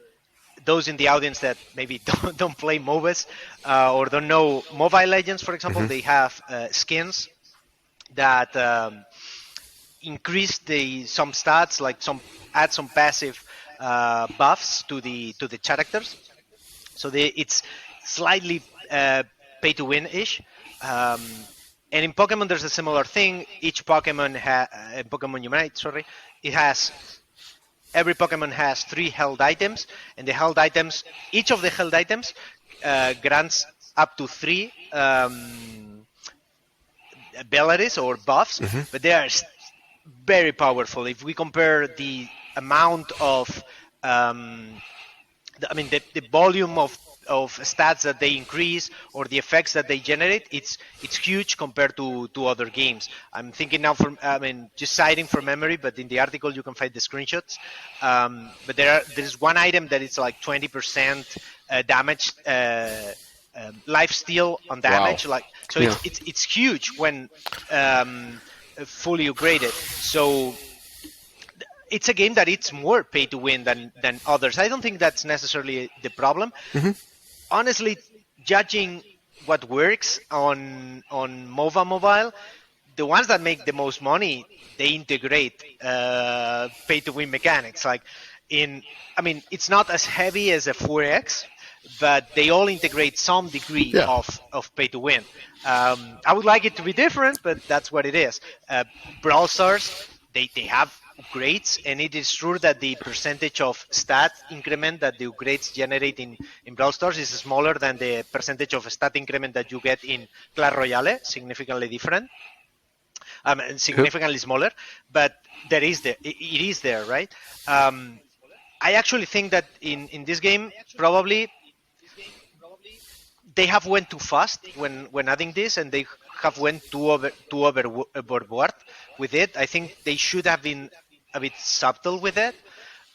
those in the audience that maybe don't play MOBAs or don't know Mobile Legends, for example, they have skins that increase some stats, like add some passive buffs to the characters. So it's slightly pay to win ish. And in Pokemon, there's a similar thing. Each Pokemon Pokemon Unite, every Pokemon has 3 held items, and the held items, each of the held items grants up to 3 abilities or buffs, but they are very powerful. If we compare the amount of, the volume of stats that they increase or the effects that they generate, it's huge compared to other games. I'm thinking now just citing from memory, but in the article you can find the screenshots. But there's one item that is like 20% damage, life steal on damage. Wow. It's huge when fully upgraded. So it's a game that it's more pay to win than others. I don't think that's necessarily the problem. Honestly, judging what works on MOBA mobile, the ones that make the most money, they integrate pay to win mechanics. It's not as heavy as a 4X, but they all integrate some degree of pay to win. I would like it to be different, but that's what it is. Brawl Stars, they have upgrades, and it is true that the percentage of stat increment that the upgrades generate in Brawl Stars is smaller than the percentage of stat increment that you get in Clash Royale, significantly different, significantly smaller, but it is there, right? I actually think that in this game, probably they have went too fast when adding this, and they have went too overboard with it. I think they should have been a bit subtle with it.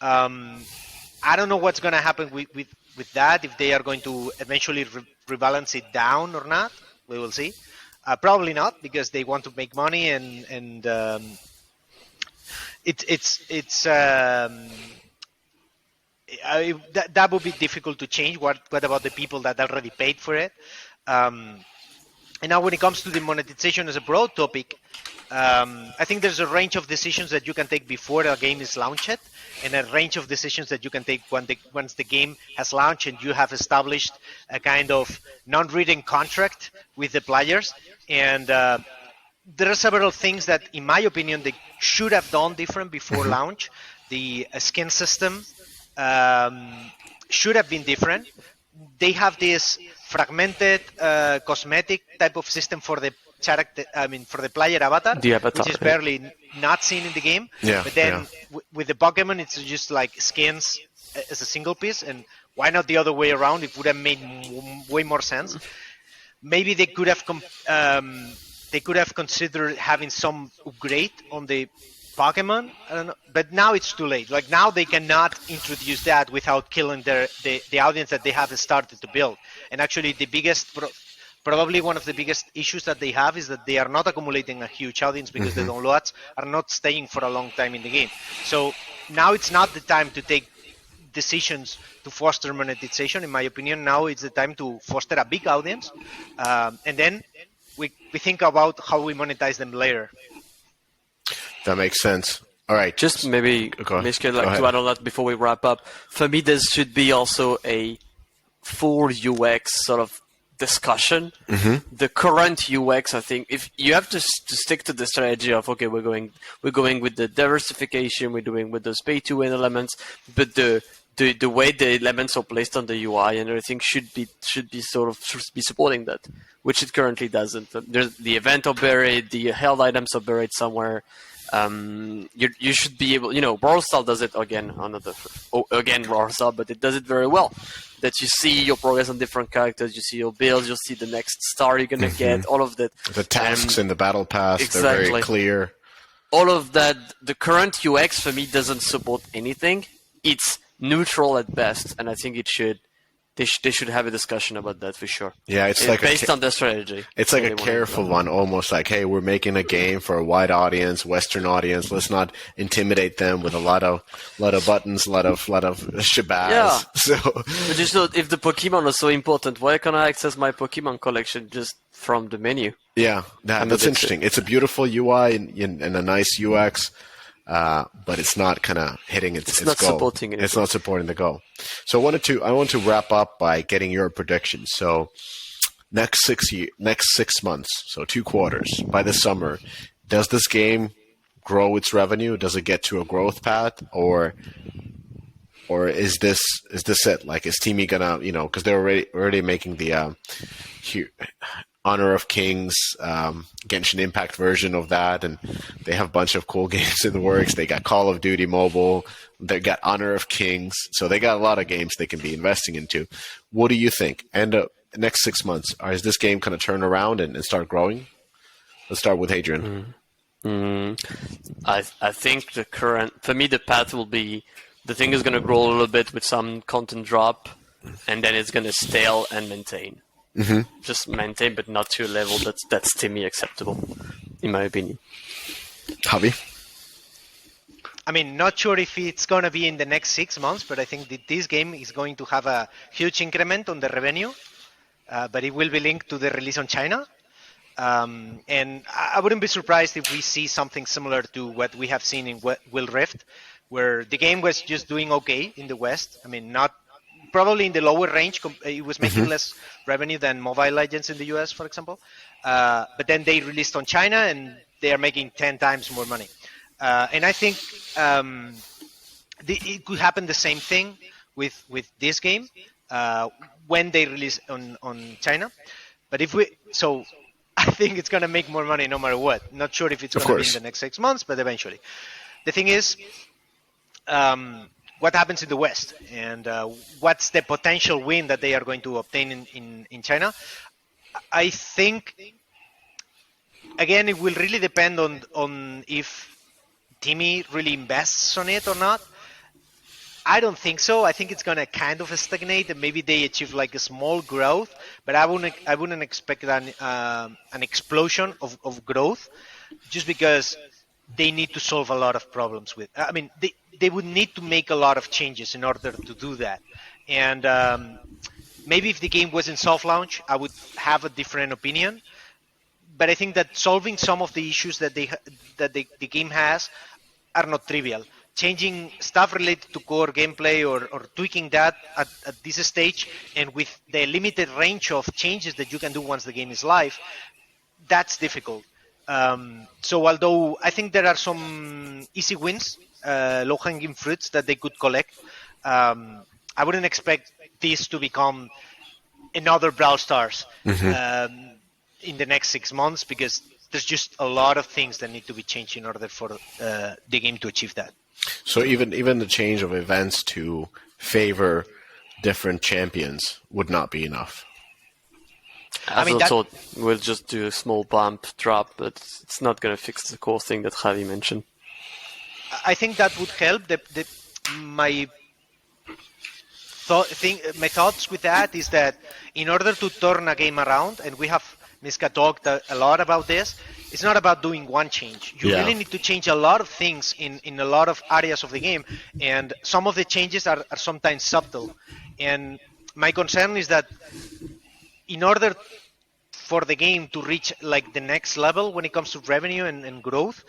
I don't know what's going to happen with that, if they are going to eventually rebalance it down or not. We will see. Probably not, because they want to make money, and that would be difficult to change. What about the people that already paid for it? And now when it comes to the monetization as a broad topic, I think there's a range of decisions that you can take before a game is launched, and a range of decisions that you can take once the game has launched and you have established a kind of non-written contract with the players. And there are several things that, in my opinion, they should have done different before launch. The skin system should have been different. They have this fragmented cosmetic type of system for the character, for the player avatar, which is barely not seen in the game. But then with the Pokemon, it's just like skins as a single piece, and why not the other way around? It would have made way more sense. Maybe they could have considered having some upgrade on the Pokemon. I don't know, but now it's too late. Like, now they cannot introduce that without killing the audience that they have started to build. And actually, probably one of the biggest issues that they have is that they are not accumulating a huge audience, because the downloads are not staying for a long time in the game. So now it's not the time to take decisions to foster monetization. In my opinion, now it's the time to foster a big audience, and then we think about how we monetize them later. That makes sense. All right. Just maybe, Mishka, to add on that before we wrap up, for me, there should be also a full UX sort of discussion. The current UX, I think, if you have to stick to the strategy of, okay, we're going with the diversification, we're doing with those pay-to-win elements, but the way the elements are placed on the UI and everything should be supporting that, which it currently doesn't. There's the event are buried, the held items are buried somewhere. You should be able, Brawl Stars does it again, Brawl Stars, but it does it very well. That you see your progress on different characters, you see your builds, you'll see the next star you're gonna get, all of that. The tasks in the battle pass, they're very clear. All of that, the current UX for me doesn't support anything. It's neutral at best, and I think they should have a discussion about that for sure. Yeah, it's like based on their strategy. It's like a careful one, almost like, hey, we're making a game for a wide audience, Western audience. Let's not intimidate them with a lot of buttons, a lot of shabazz. Yeah. So, but just if the Pokemon are so important, why can't I access my Pokemon collection just from the menu? Yeah, that's interesting. It's a beautiful UI and a nice UX. but it's not kind of hitting its not goal. Supporting it. It's not supporting the goal. So I want to wrap up by getting your predictions. So next 6 months, so 2 quarters by the summer, does this game grow its revenue? Does it get to a growth path, or is this it? Like, is Teamy gonna, because they're already making the Honor of Kings, Genshin Impact version of that, and they have a bunch of cool games in the works. They got Call of Duty Mobile, they got Honor of Kings, so they got a lot of games they can be investing into. What do you think? And next 6 months, is this game going to turn around and start growing? Let's start with Hadrian. I think for me, the path will be, the thing is going to grow a little bit with some content drop, and then it's going to stale and maintain. Just maintain, but not to a level that's to me acceptable, in my opinion. Javi? I mean, not sure if it's going to be in the next 6 months, but I think that this game is going to have a huge increment on the revenue, but it will be linked to the release on China. And I wouldn't be surprised if we see something similar to what we have seen in Will Rift, where the game was just doing okay in the West. I mean, not probably in the lower range. It was making less revenue than Mobile Legends in the US, for example. But then they released on China, and they are making 10 times more money. And I think it could happen the same thing with this game when they release on China. But I think it's going to make more money no matter what. Not sure if it's going to be in the next 6 months, but eventually. The thing is, what happens in the West, and what's the potential win that they are going to obtain in China? I think, again, it will really depend on if Timmy really invests on it or not. I don't think so. I think it's going to kind of stagnate, and maybe they achieve like a small growth, but I wouldn't expect an explosion of growth, just because they need to solve a lot of problems with. I mean, they would need to make a lot of changes in order to do that. And maybe if the game was in soft launch, I would have a different opinion. But I think that solving some of the issues that the game has are not trivial. Changing stuff related to core gameplay or tweaking that at this stage, and with the limited range of changes that you can do once the game is live, that's difficult. So although I think there are some easy wins, low-hanging fruits that they could collect, I wouldn't expect this to become another Brawl Stars in the next 6 months, because there's just a lot of things that need to be changed in order for the game to achieve that. So even the change of events to favor different champions would not be enough. I thought we'll just do a small bump drop, but it's not going to fix the core thing that Javi mentioned. I think that would help. My thoughts with that is that in order to turn a game around, and we have Miska talked a lot about this, it's not about doing one change. You really need to change a lot of things in a lot of areas of the game, and some of the changes are sometimes subtle. And my concern is that in order for the game to reach like the next level when it comes to revenue and growth,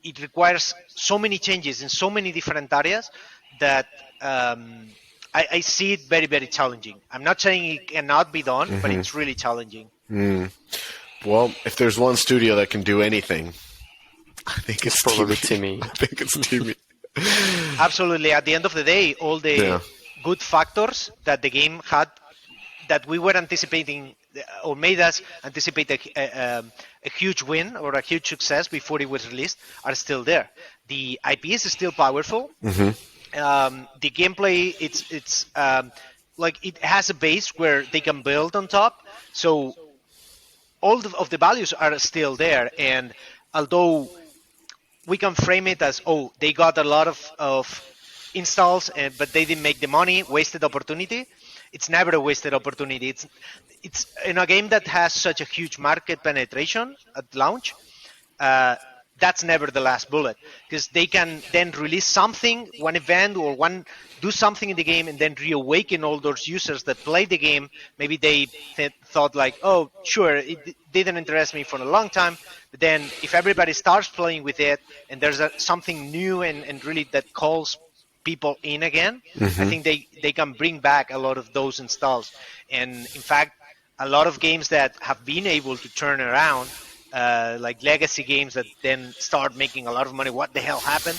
it requires so many changes in so many different areas that I see it very, very challenging. I'm not saying it cannot be done, but it's really challenging. Well, if there's one studio that can do anything, I think it's probably Timmy. I think it's Timmy. Absolutely. At the end of the day, all the good factors that the game had, that we were anticipating or made us anticipate a huge win or a huge success before it was released, are still there. The IP is still powerful. The gameplay, it's like it has a base where they can build on top. So all of the values are still there. And although we can frame it as, they got a lot of installs, but they didn't make the money, wasted opportunity. It's never a wasted opportunity. It's in a game that has such a huge market penetration at launch. that's never the last bullet, because they can then release something, one event or one do something in the game, and then reawaken all those users that played the game. Maybe they thought like, oh, sure, it didn't interest me for a long time, but then if everybody starts playing with it and there's something new and really that calls people in again, I think they can bring back a lot of those installs. And in fact, a lot of games that have been able to turn around, like legacy games that then start making a lot of money, what the hell happened?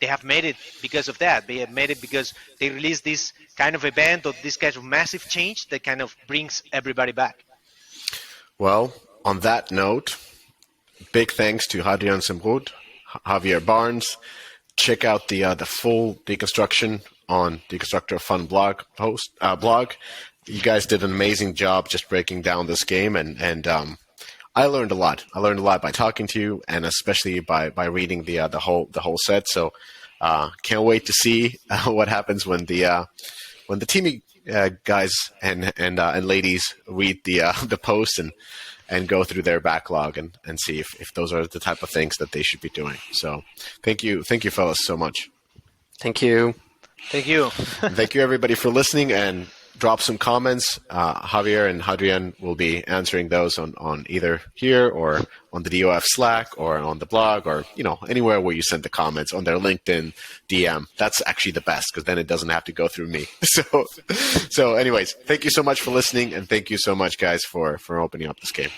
They have made it because of that. They have made it because they released this kind of event or this kind of massive change that kind of brings everybody back. Well, on that note, big thanks to Hadrian Semroud, Javier Barnes. Check out the full Deconstruction on Deconstructor Fun blog. You guys did an amazing job just breaking down this game, and I learned a lot. I learned a lot by talking to you, and especially by reading the whole set. So can't wait to see what happens when the teamy guys and ladies read the posts and go through their backlog and see if those are the type of things that they should be doing. So thank you fellas so much. Thank you. Thank you. Thank you everybody for listening, and drop some comments. Javier and Hadrian will be answering those on either here or on the DOF Slack or on the blog, or anywhere where you send the comments on their LinkedIn DM. That's actually the best, because then it doesn't have to go through me. So anyways, thank you so much for listening, and thank you so much guys for opening up this game.